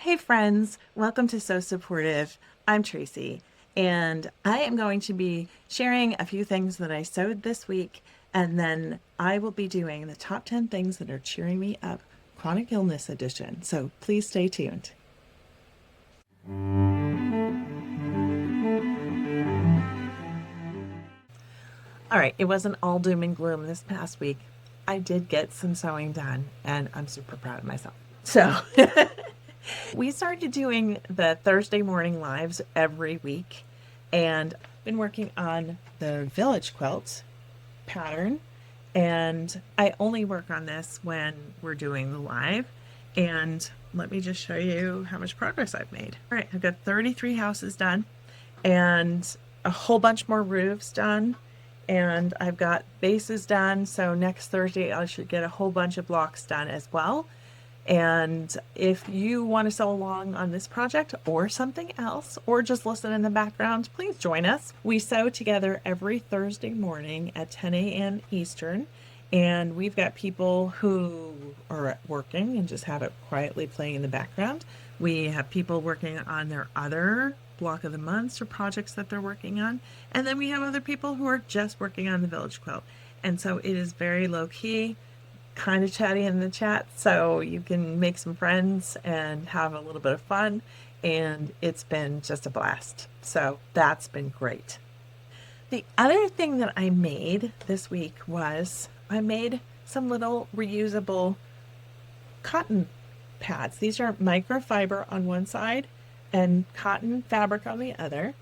Hey friends, welcome to So Supportive. I'm Tracy, and I am going to be sharing a few things that I sewed this week, and then I will be doing the top 10 things that are cheering me up, chronic illness edition. So please stay tuned. All right, it wasn't all doom and gloom this past week. I did get some sewing done, and I'm super proud of myself. So, we started doing the Thursday morning lives every week, and I've been working on the Village Quilt pattern, and I only work on this when we're doing the live. And let me just show you how much progress I've made. All right, I've got 33 houses done and a whole bunch more roofs done, and I've got bases done. So next Thursday I should get a whole bunch of blocks done as well. And if you want to sew along on this project or something else, or just listen in the background, please join us. We sew together every Thursday morning at 10 a.m. Eastern, and we've got people who are working and just have it quietly playing in the background. We have people working on their other block of the months or projects that they're working on, and then we have other people who are just working on the Village Quilt. And so it is very low key, kind of chatty in the chat, so you can make some friends and have a little bit of fun, and it's been just a blast. So that's been great. The other thing that I made this week was I made some little reusable cotton pads. These are microfiber on one side and cotton fabric on the other.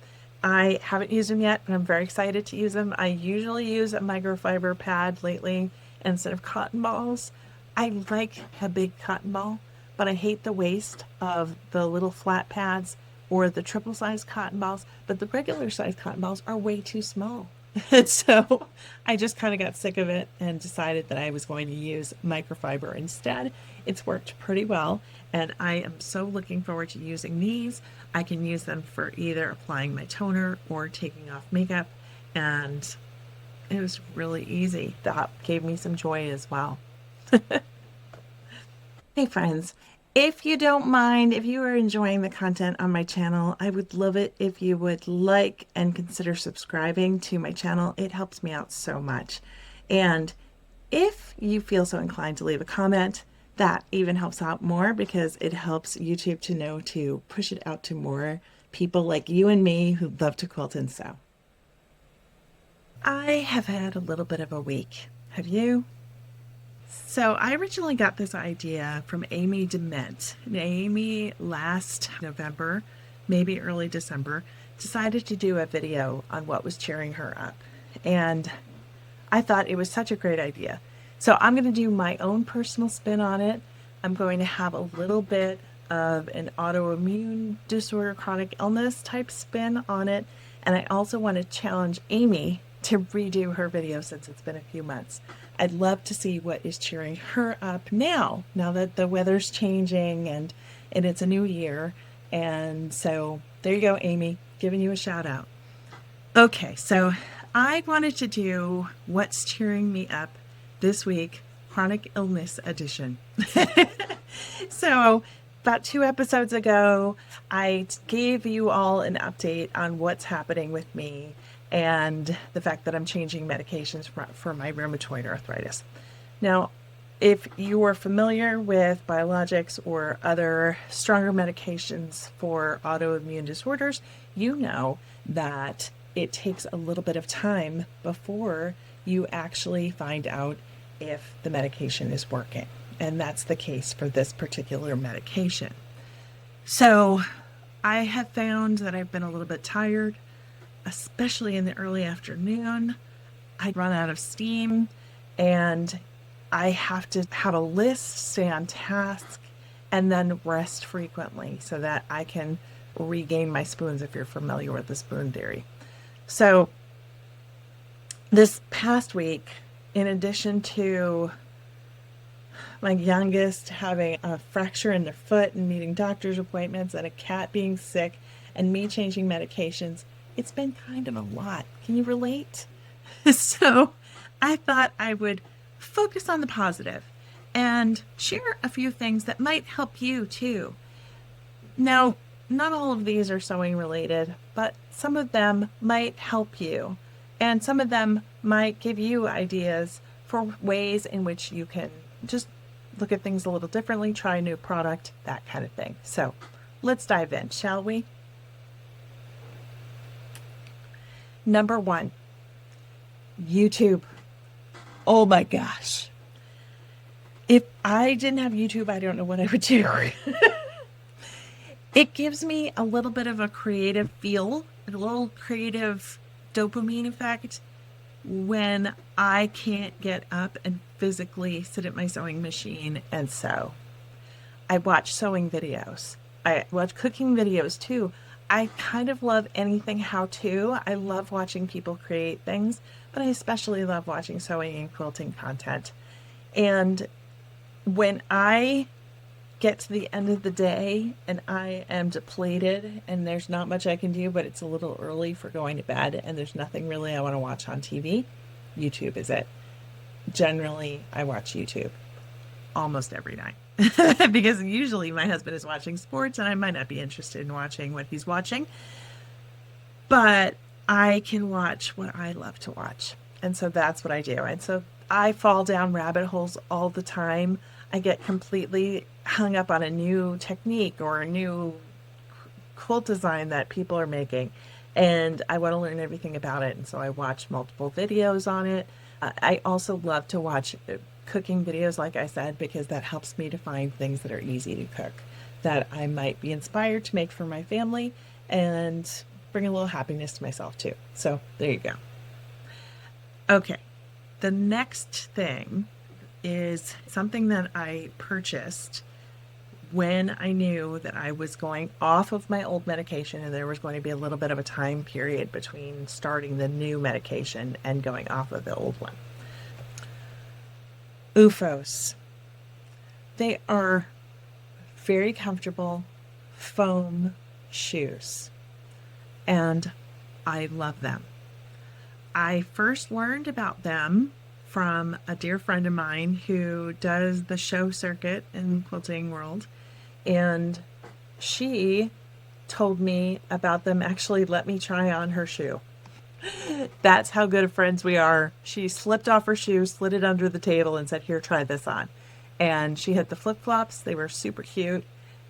I haven't used them yet, but I'm very excited to use them. I usually use a microfiber pad lately instead of cotton balls. I like a big cotton ball, but I hate the waste of the little flat pads or the triple size cotton balls, but the regular size cotton balls are way too small. And so I just kind of got sick of it and decided that I was going to use microfiber instead. It's worked pretty well, and I am so looking forward to using these. I can use them for either applying my toner or taking off makeup, and it was really easy. That gave me some joy as well. Hey friends, if you don't mind, if you are enjoying the content on my channel, I would love it if you would like and consider subscribing to my channel. It helps me out so much. And if you feel so inclined to leave a comment, that even helps out more because it helps YouTube to know to push it out to more people like you and me who love to quilt and sew. I have had a little bit of a week. Have you? So I originally got this idea from Amy Dement. And Amy last November, maybe early December, decided to do a video on what was cheering her up. And I thought it was such a great idea. So I'm going to do my own personal spin on it. I'm going to have a little bit of an autoimmune disorder, chronic illness type spin on it. And I also want to challenge Amy to redo her video since it's been a few months. I'd love to see what is cheering her up now that the weather's changing and it's a new year. And so there you go, Amy, giving you a shout out. Okay, so I wanted to do what's cheering me up this week, chronic illness edition. So about 2 episodes ago, I gave you all an update on what's happening with me and the fact that I'm changing medications for my rheumatoid arthritis. Now, if you are familiar with biologics or other stronger medications for autoimmune disorders, you know that it takes a little bit of time before you actually find out if the medication is working. And that's the case for this particular medication. So I have found that I've been a little bit tired, especially in the early afternoon. I run out of steam and I have to have a list, stay on task, and then rest frequently so that I can regain my spoons, if you're familiar with the spoon theory. So this past week, in addition to my youngest having a fracture in their foot and needing doctor's appointments and a cat being sick and me changing medications, it's been kind of a lot. Can you relate? So I thought I would focus on the positive and share a few things that might help you too. Now, not all of these are sewing related, but some of them might help you, and some of them might give you ideas for ways in which you can just look at things a little differently, try a new product, that kind of thing. So let's dive in, shall we? Number one, YouTube. Oh my gosh. If I didn't have YouTube, I don't know what I would do. It gives me a little bit of a creative feel, a little creative dopamine effect when I can't get up and physically sit at my sewing machine and sew. I watch sewing videos. I watch cooking videos too. I kind of love anything how to. I love watching people create things, but I especially love watching sewing and quilting content. And when I get to the end of the day and I am depleted and there's not much I can do, but it's a little early for going to bed and there's nothing really I want to watch on TV, YouTube is it. Generally, I watch YouTube almost every night because usually my husband is watching sports and I might not be interested in watching what he's watching, but I can watch what I love to watch. And so that's what I do. And so I fall down rabbit holes all the time. I get completely hung up on a new technique or a new quilt design that people are making, and I want to learn everything about it. And so I watch multiple videos on it. I also love to watch cooking videos, like I said, because that helps me to find things that are easy to cook that I might be inspired to make for my family and bring a little happiness to myself too. So there you go. Okay, the next thing is something that I purchased when I knew that I was going off of my old medication and there was going to be a little bit of a time period between starting the new medication and going off of the old one. OOFOS. They are very comfortable foam shoes, and I love them. I first learned about them from a dear friend of mine who does the show circuit in the quilting world, and she told me about them, actually let me try on her shoe. That's how good of friends we are. She slipped off her shoe, slid it under the table, and said, here, try this on. And she had the flip-flops. They were super cute.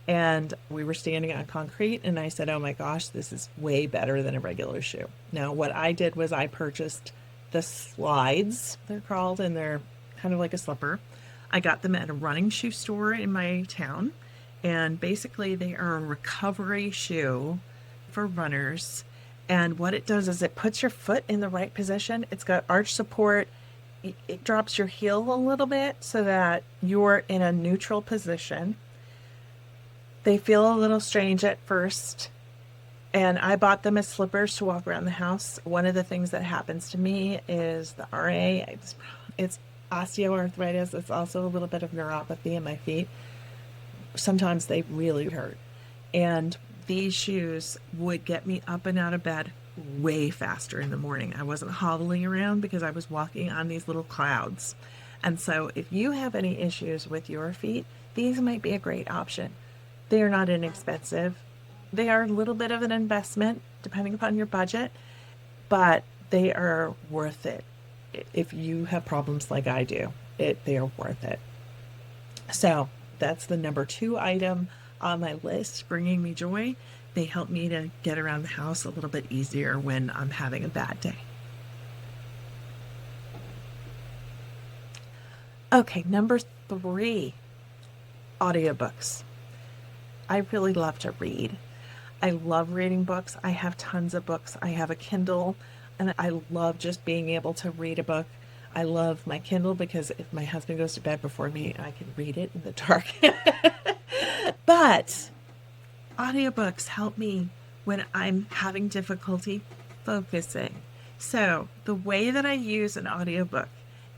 And we were standing on concrete, and I said, oh my gosh, this is way better than a regular shoe. Now, what I did was I purchased the slides, they're called, and they're kind of like a slipper. I got them at a running shoe store in my town, and basically they are a recovery shoe for runners. And what it does is it puts your foot in the right position. It's got arch support. It drops your heel a little bit so that you're in a neutral position. They feel a little strange at first, and I bought them as slippers to walk around the house. One of the things that happens to me is the RA. It's osteoarthritis. It's also a little bit of neuropathy in my feet. Sometimes they really hurt. And these shoes would get me up and out of bed way faster in the morning. I wasn't hobbling around because I was walking on these little clouds. And so if you have any issues with your feet, these might be a great option. They are not inexpensive. They are a little bit of an investment depending upon your budget, but they are worth it. If you have problems like I do, they are worth it. So that's the number 2 item on my list, bringing me joy. They help me to get around the house a little bit easier when I'm having a bad day. Okay, number 3, audiobooks. I really love to read. I love reading books. I have tons of books. I have a Kindle, and I love just being able to read a book. I love my Kindle because if my husband goes to bed before me, I can read it in the dark. But audiobooks help me when I'm having difficulty focusing. So the way that I use an audiobook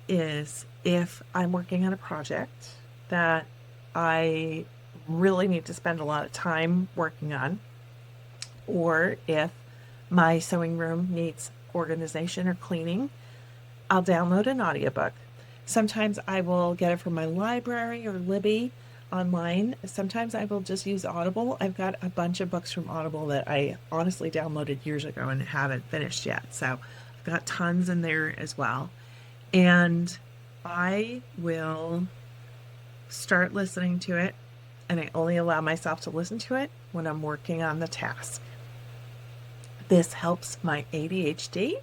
is if I'm working on a project that I really need to spend a lot of time working on, or if my sewing room needs organization or cleaning, I'll download an audiobook. Sometimes I will get it from my library or Libby. online. Sometimes I will just use Audible. I've got a bunch of books from Audible that I honestly downloaded years ago and haven't finished yet. So I've got tons in there as well. And I will start listening to it, and I only allow myself to listen to it when I'm working on the task. This helps my ADHD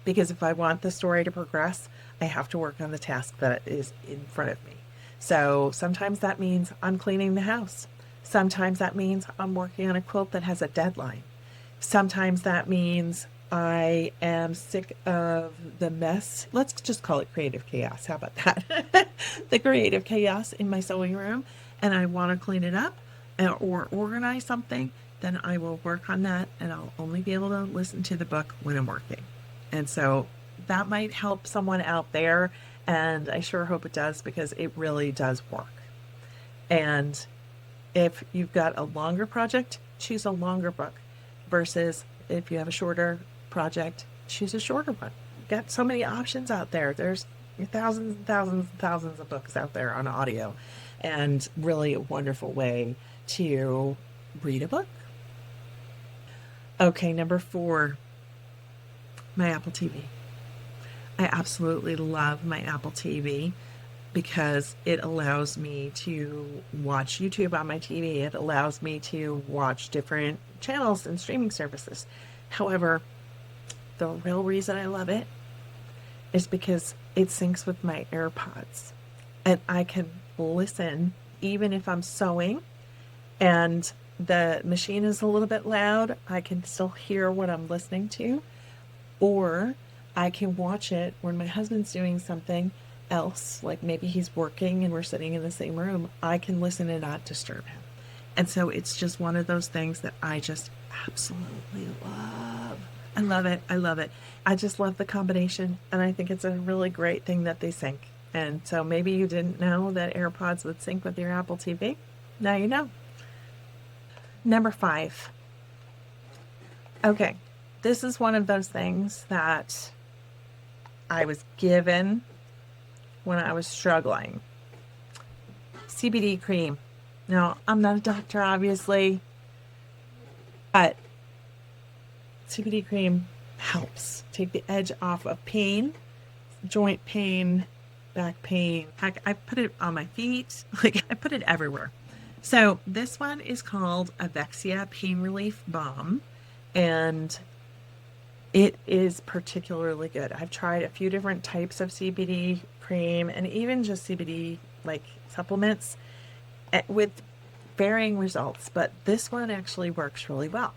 because if I want the story to progress, I have to work on the task that is in front of me. So sometimes that means I'm cleaning the house. Sometimes that means I'm working on a quilt that has a deadline. Sometimes that means I am sick of the mess. Let's just call it creative chaos. How about that? The creative chaos in my sewing room, and I want to clean it up or organize something, then I will work on that, and I'll only be able to listen to the book when I'm working. And so that might help someone out there, and I sure hope it does because it really does work. And if you've got a longer project, choose a longer book versus if you have a shorter project, choose a shorter one. You've got so many options out there. There's thousands and thousands and thousands of books out there on audio, and really a wonderful way to read a book. Okay, number 4, my Apple TV. I absolutely love my Apple TV because it allows me to watch YouTube on my TV. It allows me to watch different channels and streaming services. However, the real reason I love it is because it syncs with my AirPods, and I can listen even if I'm sewing and the machine is a little bit loud. I can still hear what I'm listening to, or I can watch it when my husband's doing something else, like maybe he's working and we're sitting in the same room. I can listen and not disturb him. And so it's just one of those things that I just absolutely love. I love it. I love it. I just love the combination, and I think it's a really great thing that they sync. And so maybe you didn't know that AirPods would sync with your Apple TV. Now you know. Number 5. Okay, this is one of those things that I was given when I was struggling. CBD cream. Now, I'm not a doctor, obviously, but CBD cream helps take the edge off of pain, joint pain, back pain. Heck, I put it on my feet. Like, I put it everywhere. So this one is called Avexia Pain Relief Balm, and it is particularly good. I've tried a few different types of CBD cream and even just CBD like supplements with varying results, but this one actually works really well.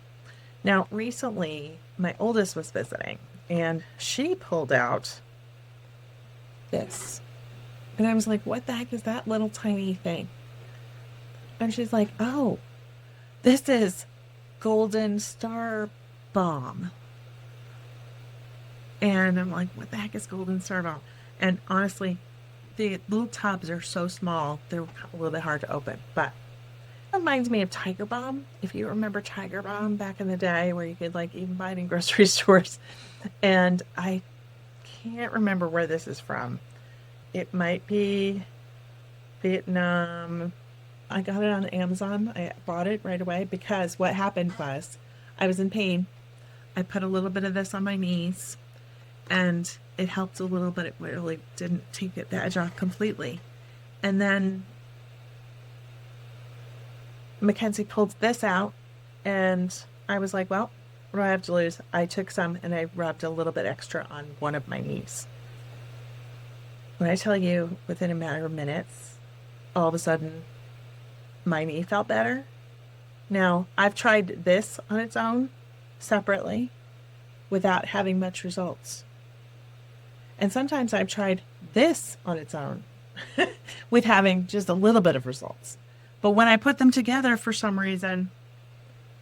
Now, recently, my oldest was visiting, and she pulled out this, and I was like, what the heck is that little tiny thing? And she's like, oh, this is Golden Star Balm. And I'm like, what the heck is Golden Star Balm? And honestly, the little tubs are so small, they're a little bit hard to open. But it reminds me of Tiger Balm. If you remember Tiger Balm back in the day, where you could like even buy it in grocery stores. And I can't remember where this is from. It might be Vietnam. I got it on Amazon. I bought it right away because what happened was I was in pain. I put a little bit of this on my knees, and it helped a little, but it really didn't take the edge off completely. And then Mackenzie pulled this out, and I was like, well, what do I have to lose? I took some and I rubbed a little bit extra on one of my knees. When I tell you, within a matter of minutes, all of a sudden, my knee felt better. Now, I've tried this on its own, separately, without having much results. And sometimes I've tried this on its own with having just a little bit of results. But when I put them together, for some reason,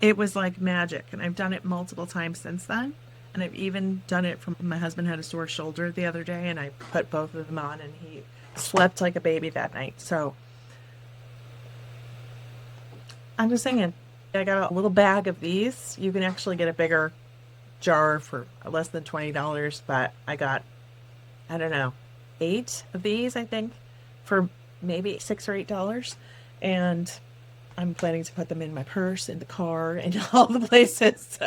it was like magic. And I've done it multiple times since then. And I've even done it from my husband had a sore shoulder the other day, and I put both of them on, and he slept like a baby that night. So I'm just saying, I got a little bag of these. You can actually get a bigger jar for less than $20, but I got, I don't know, 8 of these, I think, for maybe $6 or $8. And I'm planning to put them in my purse, in the car, and all the places.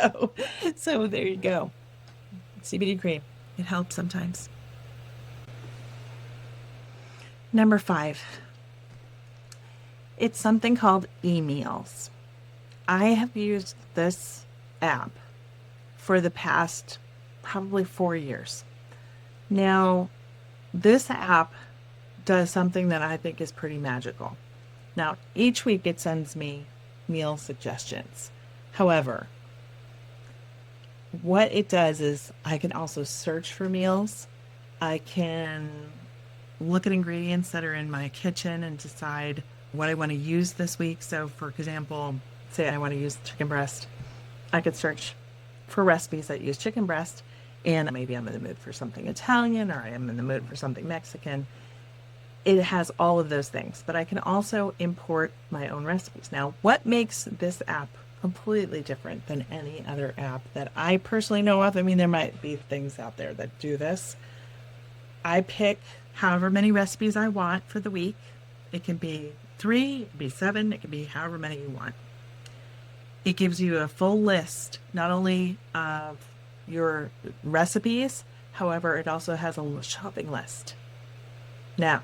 So there you go. CBD cream. It helps sometimes. Number 5. It's something called eMeals. I have used this app for the past probably 4 years. Now, this app does something that I think is pretty magical. Now, each week it sends me meal suggestions. However, what it does is I can also search for meals. I can look at ingredients that are in my kitchen and decide what I want to use this week. So, for example, say I want to use chicken breast. I could search for recipes that use chicken breast, and maybe I'm in the mood for something Italian, or I am in the mood for something Mexican. It has all of those things, but I can also import my own recipes. Now, what makes this app completely different than any other app that I personally know of? I mean, there might be things out there that do this. I pick however many recipes I want for the week. It can be 3, it can be 7, it can be however many you want. It gives you a full list, not only of your recipes, however, it also has a shopping list. Now,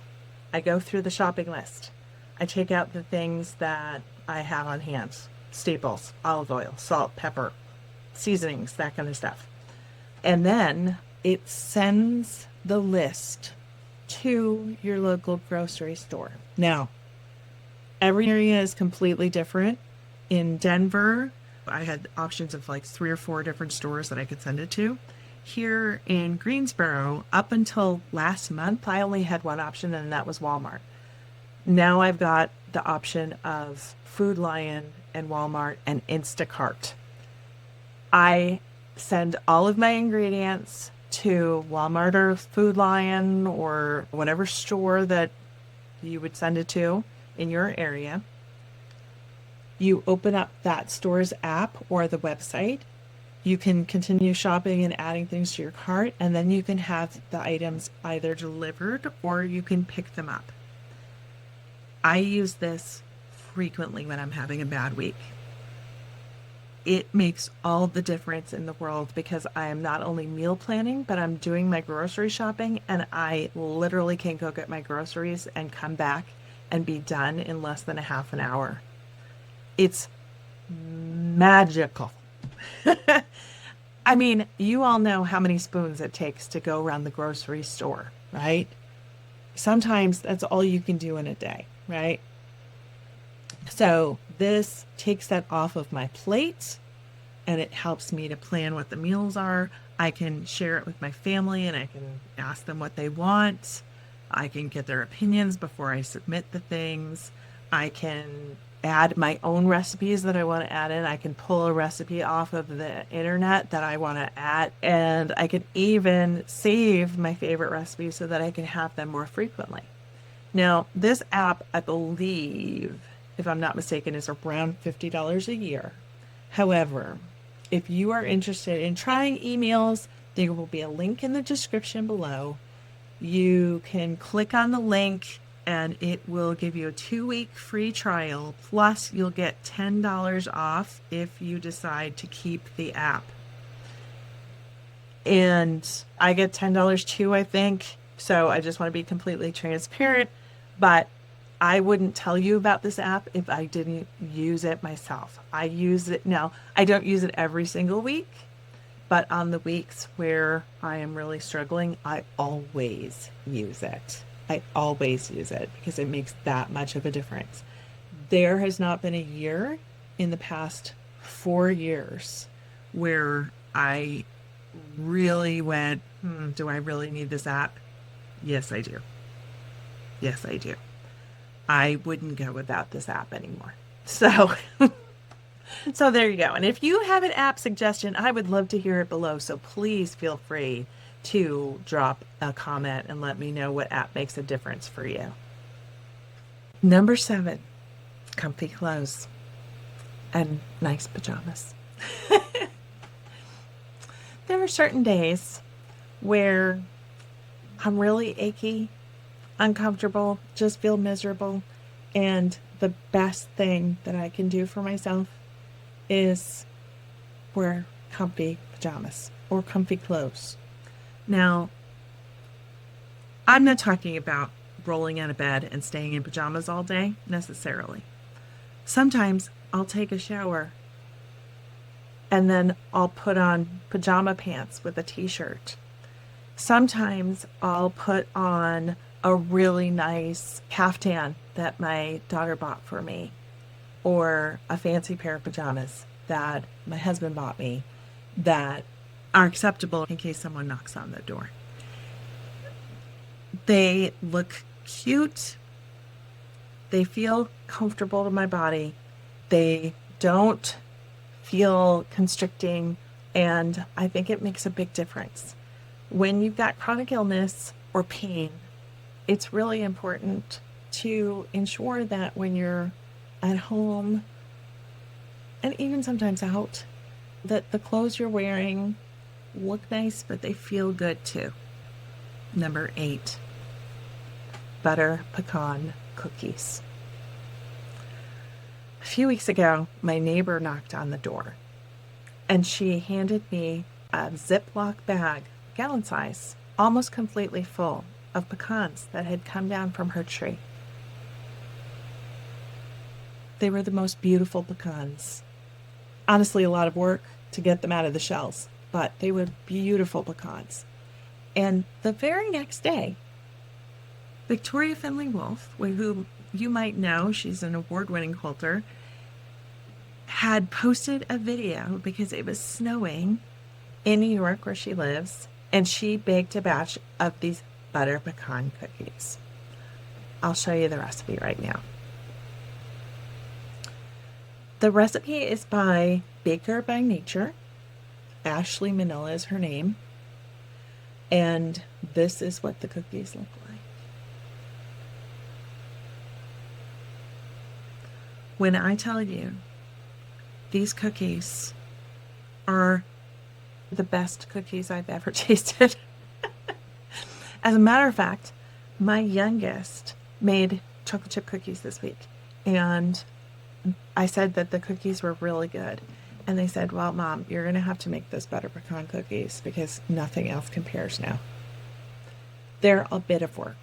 I go through the shopping list. I take out the things that I have on hand. Staples, olive oil, salt, pepper, seasonings, that kind of stuff. And then it sends the list to your local grocery store. Now, every area is completely different. In Denver, I had options of like 3 or 4 different stores that I could send it to. Here in Greensboro, up until last month, I only had one option, and that was Walmart. Now I've got the option of Food Lion and Walmart and Instacart. I send all of my ingredients to Walmart or Food Lion or whatever store that you would send it to in your area. You open up that store's app or the website. You can continue shopping and adding things to your cart, and then you can have the items either delivered or you can pick them up. I use this frequently when I'm having a bad week. It makes all the difference in the world because I am not only meal planning, but I'm doing my grocery shopping, and I literally can go get my groceries and come back and be done in less than a half an hour. It's magical. I mean, you all know how many spoons it takes to go around the grocery store, right? Sometimes that's all you can do in a day, right? So this takes that off of my plate, and it helps me to plan what the meals are. I can share it with my family, and I can ask them what they want. I can get their opinions before I submit the things. I can add my own recipes that I want to add in. I can pull a recipe off of the internet that I want to add, and I can even save my favorite recipes so that I can have them more frequently. Now, this app, I believe, if I'm not mistaken, is around $50 a year. However, if you are interested in trying eMeals, there will be a link in the description below. You can click on the link and it will give you a 2-week free trial. Plus, you'll get $10 off if you decide to keep the app. And I get $10 too, I think. So I just want to be completely transparent. But I wouldn't tell you about this app if I didn't use it myself. I use it now. I don't use it every single week, but on the weeks where I am really struggling, I always use it. I always use it because it makes that much of a difference. There has not been a year in the past 4 years where I really went, do I really need this app? Yes, I do. Yes, I do. I wouldn't go without this app anymore. So there you go. And if you have an app suggestion, I would love to hear it below. So please feel free to drop a comment and let me know what app makes a difference for you. Number 7, comfy clothes and nice pajamas. There are certain days where I'm really achy, uncomfortable, just feel miserable, And the best thing that I can do for myself is wear comfy pajamas or comfy clothes. Now, I'm not talking about rolling out of bed and staying in pajamas all day necessarily. Sometimes I'll take a shower and then I'll put on pajama pants with a t-shirt. Sometimes I'll put on a really nice caftan that my daughter bought for me, or a fancy pair of pajamas that my husband bought me that are acceptable in case someone knocks on the door. They look cute. They feel comfortable to my body. They don't feel constricting, and I think it makes a big difference. When you've got chronic illness or pain, it's really important to ensure that when you're at home and even sometimes out, that the clothes you're wearing look nice, but they feel good too. Number 8, butter pecan cookies. A few weeks ago, my neighbor knocked on the door and she handed me a Ziploc bag, gallon size, almost completely full of pecans that had come down from her tree. They were the most beautiful pecans. Honestly, a lot of work to get them out of the shells, but they were beautiful pecans. And the very next day, Victoria Finley Wolf, who you might know, she's an award-winning quilter, had posted a video because it was snowing in New York where she lives, and she baked a batch of these butter pecan cookies. I'll show you the recipe right now. The recipe is by Baker by Nature. Ashley Manila is her name. And this is what the cookies look like. When I tell you these cookies are the best cookies I've ever tasted. As a matter of fact, my youngest made chocolate chip cookies this week, and I said that the cookies were really good. And they said, well, Mom, you're going to have to make those butter pecan cookies because nothing else compares now. They're a bit of work,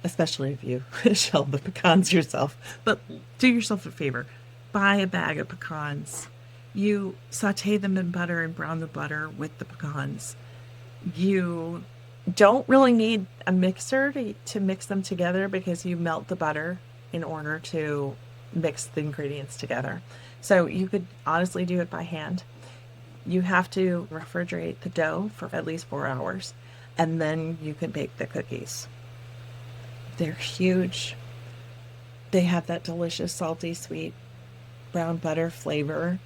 especially if you shell the pecans yourself. But do yourself a favor. Buy a bag of pecans. You saute them in butter and brown the butter with the pecans. You don't really need a mixer to mix them together because you melt the butter in order to mix the ingredients together. So you could honestly do it by hand. You have to refrigerate the dough for at least 4 hours, and then you can bake the cookies. They're huge. They have that delicious, salty, sweet brown butter flavor.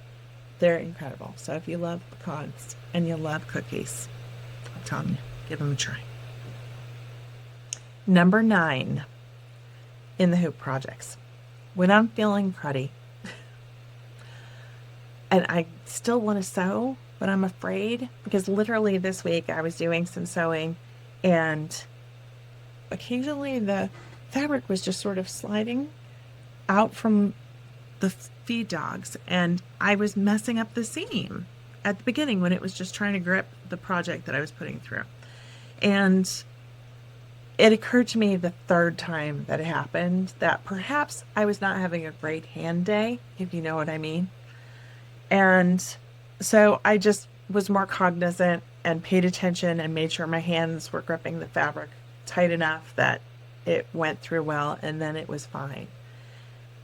They're incredible. So if you love pecans and you love cookies, I'm telling you, give them a try. Number 9 in the hoop projects. When I'm feeling cruddy and I still want to sew, but I'm afraid, because literally this week I was doing some sewing and occasionally the fabric was just sort of sliding out from the feed dogs, and I was messing up the seam at the beginning when it was just trying to grip the project that I was putting through. And it occurred to me the third time that it happened that perhaps I was not having a great hand day, if you know what I mean. And so I just was more cognizant and paid attention and made sure my hands were gripping the fabric tight enough that it went through well, and then it was fine.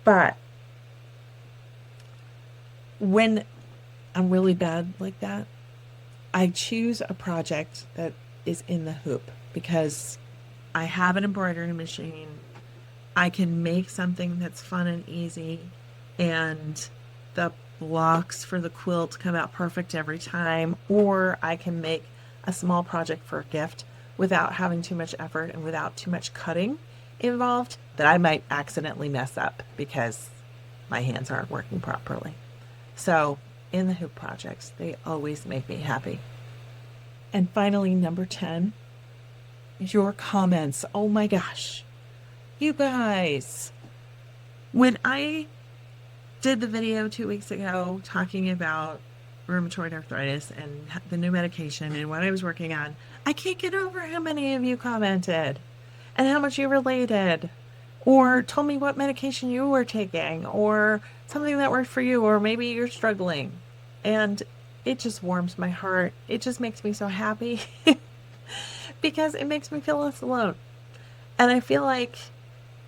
But when I'm really bad like that, I choose a project that is in the hoop because I have an embroidery machine. I can make something that's fun and easy, and the blocks for the quilt come out perfect every time, or I can make a small project for a gift without having too much effort and without too much cutting involved that I might accidentally mess up because my hands aren't working properly. So in the hoop projects, they always make me happy. And finally, number 10, your comments. Oh my gosh. You guys, when I did the video 2 weeks ago talking about rheumatoid arthritis and the new medication and what I was working on, I can't get over how many of you commented and how much you related or told me what medication you were taking or something that worked for you, or maybe you're struggling. And it just warms my heart. It just makes me so happy because it makes me feel less alone. And I feel like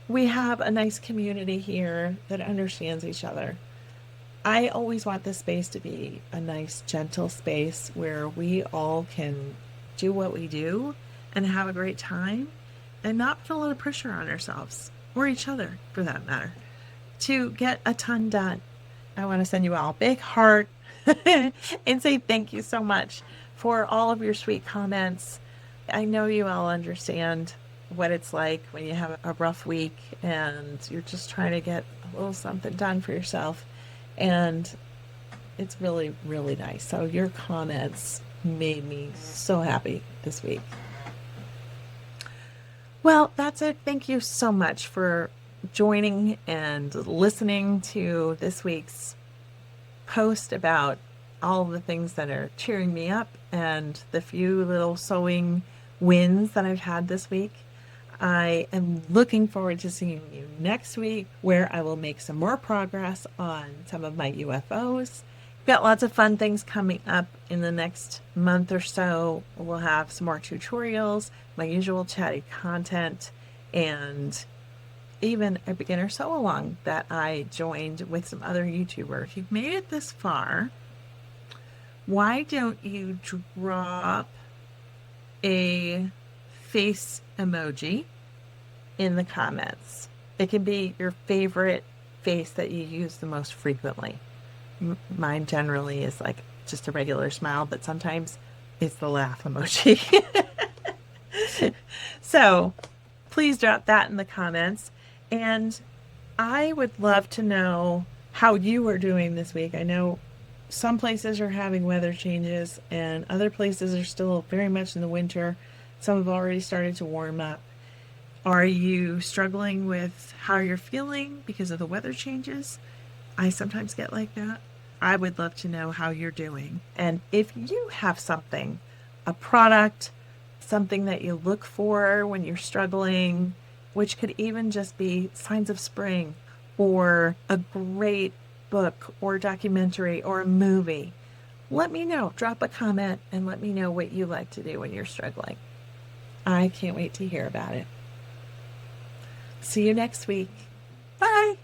we have a nice community here that understands each other. I always want this space to be a nice, gentle space where we all can do what we do and have a great time and not put a lot of pressure on ourselves or each other, for that matter, to get a ton done. I want to send you all a big heart and say thank you so much for all of your sweet comments. I know you all understand what it's like when you have a rough week and you're just trying to get a little something done for yourself. And it's really, really nice. So your comments made me so happy this week. Well, that's it. Thank you so much for joining and listening to this week's post about all the things that are cheering me up and the few little sewing wins that I've had this week. I am looking forward to seeing you next week, where I will make some more progress on some of my UFOs. Got lots of fun things coming up in the next month or so. We'll have some more tutorials, my usual chatty content, and even a beginner sew along that I joined with some other YouTubers. If you've made it this far, why don't you drop a face emoji in the comments? It can be your favorite face that you use the most frequently. Mine generally is like just a regular smile, but sometimes it's the laugh emoji. So please drop that in the comments. And I would love to know how you are doing this week. I know some places are having weather changes and other places are still very much in the winter. Some have already started to warm up. Are you struggling with how you're feeling because of the weather changes? I sometimes get like that. I would love to know how you're doing. And if you have something, a product, something that you look for when you're struggling, which could even just be signs of spring or a great book or documentary or a movie, let me know. Drop a comment and let me know what you like to do when you're struggling. I can't wait to hear about it. See you next week. Bye.